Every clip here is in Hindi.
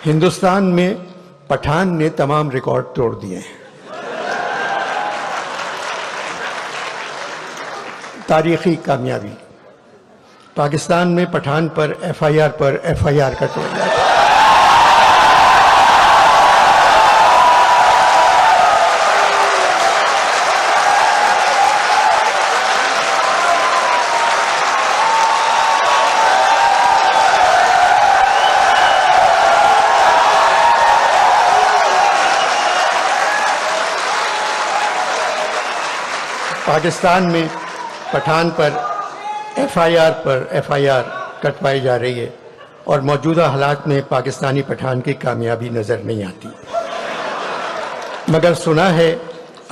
हिंदुस्तान में पठान ने तमाम रिकॉर्ड तोड़ दिए हैं। तारीखी कामयाबी। पाकिस्तान में पठान पर एफआईआर का तोड़ दिया। पाकिस्तान में पठान पर एफआईआर कटवाई जा रही है और मौजूदा हालात में पाकिस्तानी पठान की कामयाबी नज़र नहीं आती। मगर सुना है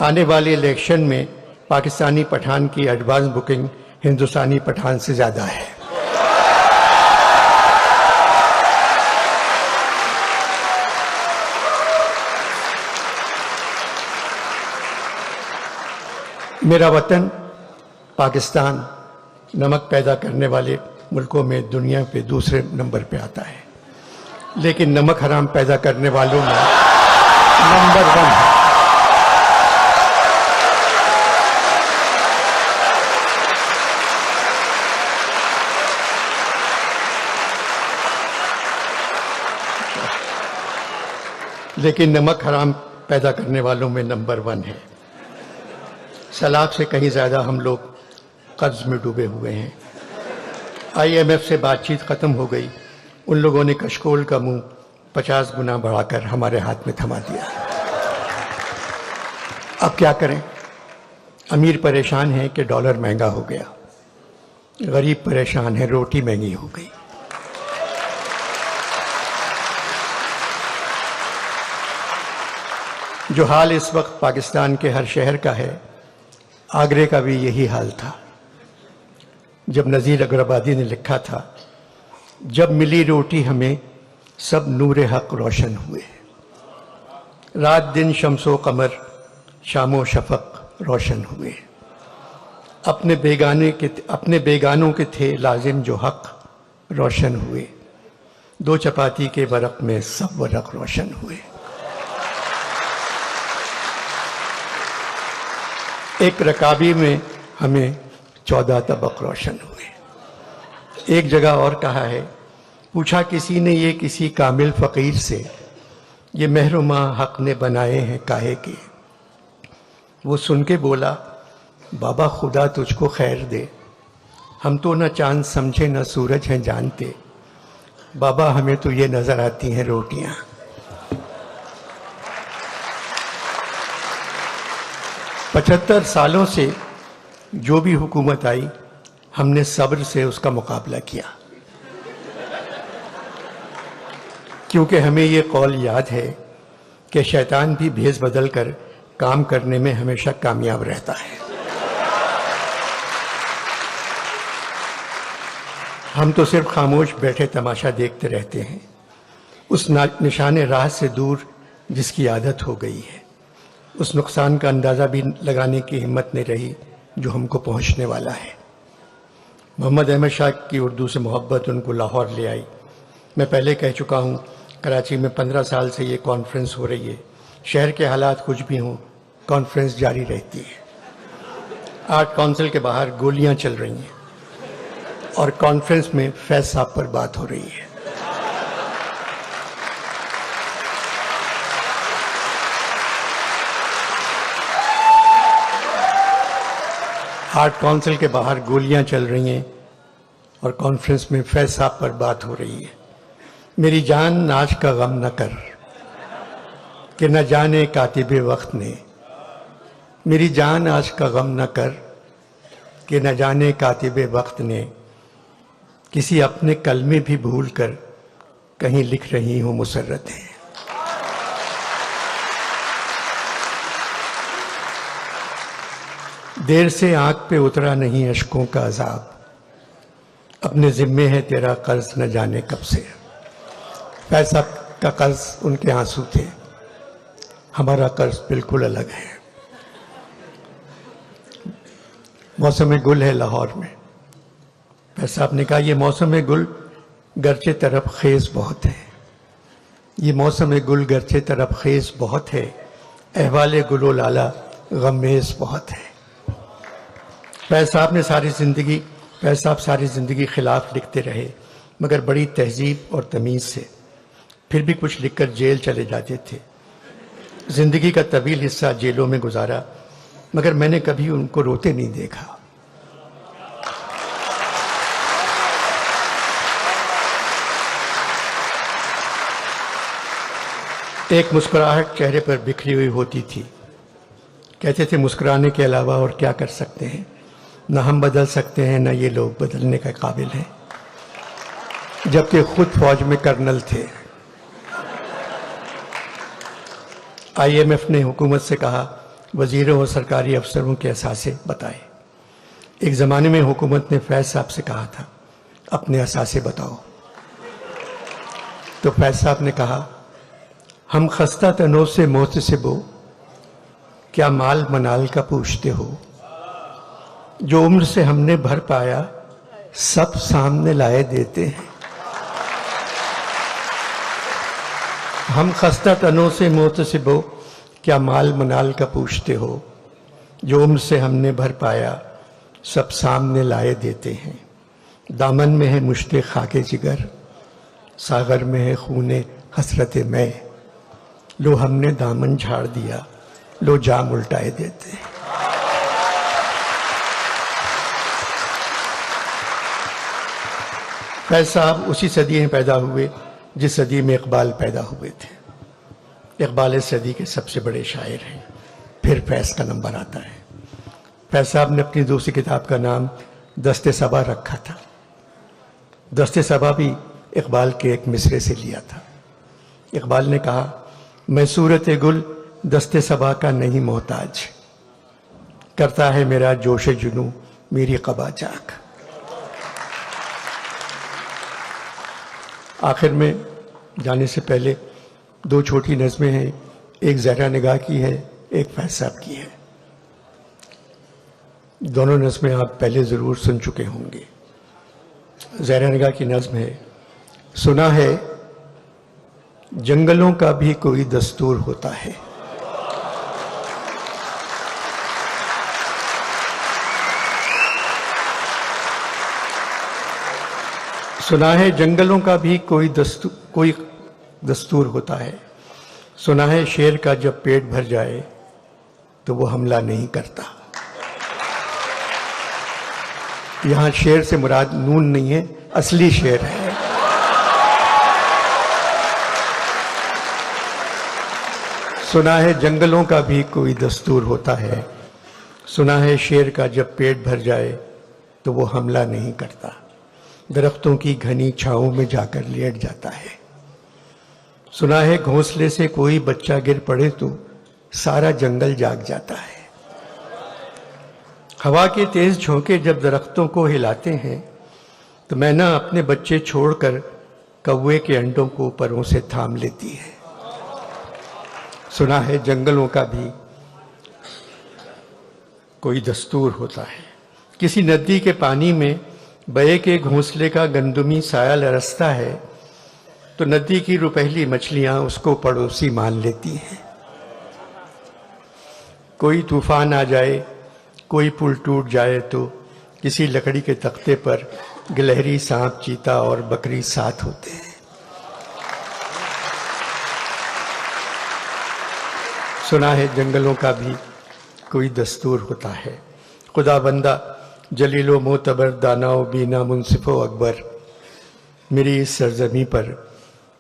आने वाले इलेक्शन में पाकिस्तानी पठान की एडवांस बुकिंग हिंदुस्तानी पठान से ज़्यादा है। मेरा वतन पाकिस्तान नमक पैदा करने वाले मुल्कों में दुनिया पे दूसरे नंबर पे आता है, लेकिन नमक हराम पैदा करने वालों में नंबर 1 है। लेकिन नमक हराम पैदा करने वालों में नंबर 1 है। सलाख से कहीं ज़्यादा हम लोग कर्ज में डूबे हुए हैं। आईएमएफ से बातचीत ख़त्म हो गई, उन लोगों ने कशकोल का मुंह 50 गुना बढ़ाकर हमारे हाथ में थमा दिया। अब क्या करें? अमीर परेशान है कि डॉलर महंगा हो गया, गरीब परेशान है रोटी महंगी हो गई। जो हाल इस वक्त पाकिस्तान के हर शहर का है, आगरे का भी यही हाल था। जब नज़ीर अकरआबादी ने लिखा था, जब मिली रोटी हमें सब नूरे हक रोशन हुए, रात दिन शम्सो कमर शामो शफक रोशन हुए, अपने बेगानों के थे लाजिम जो हक रोशन हुए, दो चपाती के वरक में सब वरक रोशन हुए। एक रकाबी में हमें 14 तबक रोशन हुए। एक जगह और कहा है, पूछा किसी ने ये किसी कामिल फ़कीर से, ये महरुमा हक ने बनाए हैं काहे के। वो सुन के बोला, बाबा खुदा तुझको खैर दे, हम तो न चांद समझे न सूरज हैं जानते, बाबा हमें तो ये नज़र आती हैं रोटियाँ। पचहत्तर सालों से जो भी हुकूमत आई, हमने सब्र से उसका मुकाबला किया, क्योंकि हमें ये कौल याद है कि शैतान भी भेस बदल कर काम करने में हमेशा कामयाब रहता है। हम तो सिर्फ खामोश बैठे तमाशा देखते रहते हैं, उस निशाने राह से दूर जिसकी आदत हो गई है। उस नुकसान का अंदाज़ा भी लगाने की हिम्मत नहीं रही जो हमको पहुंचने वाला है। मोहम्मद अहमद शाह की उर्दू से मोहब्बत उनको लाहौर ले आई। मैं पहले कह चुका हूं, कराची में 15 साल से ये कॉन्फ्रेंस हो रही है। शहर के हालात कुछ भी हों, कॉन्फ्रेंस जारी रहती है। आर्ट काउंसिल के बाहर गोलियां चल रही हैं और कॉन्फ्रेंस में फैज साहब पर बात हो रही है। आर्ट काउंसिल के बाहर गोलियां चल रही हैं और कॉन्फ्रेंस में फैज साहब पर बात हो रही है। मेरी जान नाज का गम न कर कि न जाने कातिबे वक्त ने, मेरी जान आज का गम न कर कि न जाने कातिबे वक्त ने, किसी अपने कलमे भी भूल कर कहीं लिख रही हूँ मुसर्रतें। देर से आंख पे उतरा नहीं अश्कों का अजाब, अपने जिम्मे है तेरा कर्ज न जाने कब से। फैज साहब का कर्ज उनके आंसू थे, हमारा कर्ज बिल्कुल अलग है। मौसम गुल है लाहौर में। फैज साहब ने कहा, ये मौसम गुल गर्चे तरफ खेज बहुत है, ये मौसम गुल गर्चे तरफ खेज बहुत है, अहवाल गुलो लाला गमेज बहुत है। फैज साहब सारी ज़िंदगी खिलाफ लिखते रहे, मगर बड़ी तहजीब और तमीज़ से। फिर भी कुछ लिखकर जेल चले जाते थे। ज़िंदगी का तवील हिस्सा जेलों में गुजारा, मगर मैंने कभी उनको रोते नहीं देखा। एक मुस्कुराहट चेहरे पर बिखरी हुई होती थी। कहते थे मुस्कुराने के अलावा और क्या कर सकते हैं, न हम बदल सकते हैं, न ये लोग बदलने के काबिल हैं। जबकि खुद फौज में कर्नल थे। IMF ने हुकूमत से कहा वजीरों और सरकारी अफसरों के असासे बताए। एक ज़माने में हुकूमत ने फैज साहब से कहा था अपने असासे बताओ, तो फैज साहब ने कहा हम खस्ता तनों से मोहतसिबो, क्या माल मनाल का पूछते हो, जो उम्र से हमने भर पाया सब सामने लाए देते हैं। हम खस्ता तनों से मोहतसिबो, क्या माल मनाल का पूछते हो, जो उम्र से हमने भर पाया सब सामने लाए देते हैं। दामन में है मुश्ते खाके जिगर, सागर में है खूने हसरत मैं, लो हमने दामन झाड़ दिया, लो जाम उल्टाए देते हैं। फैज साहब उसी सदी में पैदा हुए जिस सदी में इकबाल पैदा हुए थे। इकबाल इस सदी के सबसे बड़े शायर हैं। फिर फैज का नंबर आता है। फैज साहब ने अपनी दूसरी किताब का नाम दस्ते सबा रखा था। दस्ते सबा भी इकबाल के एक मिसरे से लिया था। इकबाल ने कहा मैं सूरत गुल दस्ते सबा का नहीं मोहताज, करता है मेरा जोश जुनू मेरी क़बा चाक। आखिर में जाने से पहले दो छोटी नज़में हैं, एक ज़हरा निगाह की है, एक फैज साहब की है। दोनों नज़में आप पहले ज़रूर सुन चुके होंगे। ज़हरा निगाह की नज़्म है, सुना है जंगलों का भी कोई दस्तूर होता है। सुना है जंगलों का भी कोई दस्तूर होता है। सुना है शेर का जब पेट भर जाए तो वो हमला नहीं करता। यहां शेर से मुराद नून नहीं है, असली शेर है। सुना है जंगलों का भी कोई दस्तूर होता है। सुना है शेर का जब पेट भर जाए तो वो हमला नहीं करता, दरख्तों की घनी छांव में जाकर लेट जाता है। सुना है घोंसले से कोई बच्चा गिर पड़े तो सारा जंगल जाग जाता है। हवा के तेज झोंके जब दरख्तों को हिलाते हैं तो मैना अपने बच्चे छोड़कर कौवे के अंडों को परों से थाम लेती है। सुना है जंगलों का भी कोई दस्तूर होता है। किसी नदी के पानी में बये के घोंसले का गंदुमी साया लरसता है तो नदी की रुपहली मछलियां उसको पड़ोसी मान लेती हैं। कोई तूफान आ जाए, कोई पुल टूट जाए तो किसी लकड़ी के तख्ते पर गिलहरी, सांप, चीता और बकरी साथ होते हैं। सुना है जंगलों का भी कोई दस्तूर होता है। खुदा बंदा जलीलो मोतबर दानाओ बीना मुंसिफो अकबर, मेरी इस सरजमी पर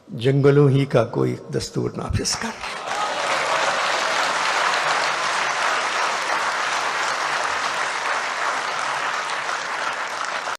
जंगलों ही का कोई दस्तूर नाफिज कर।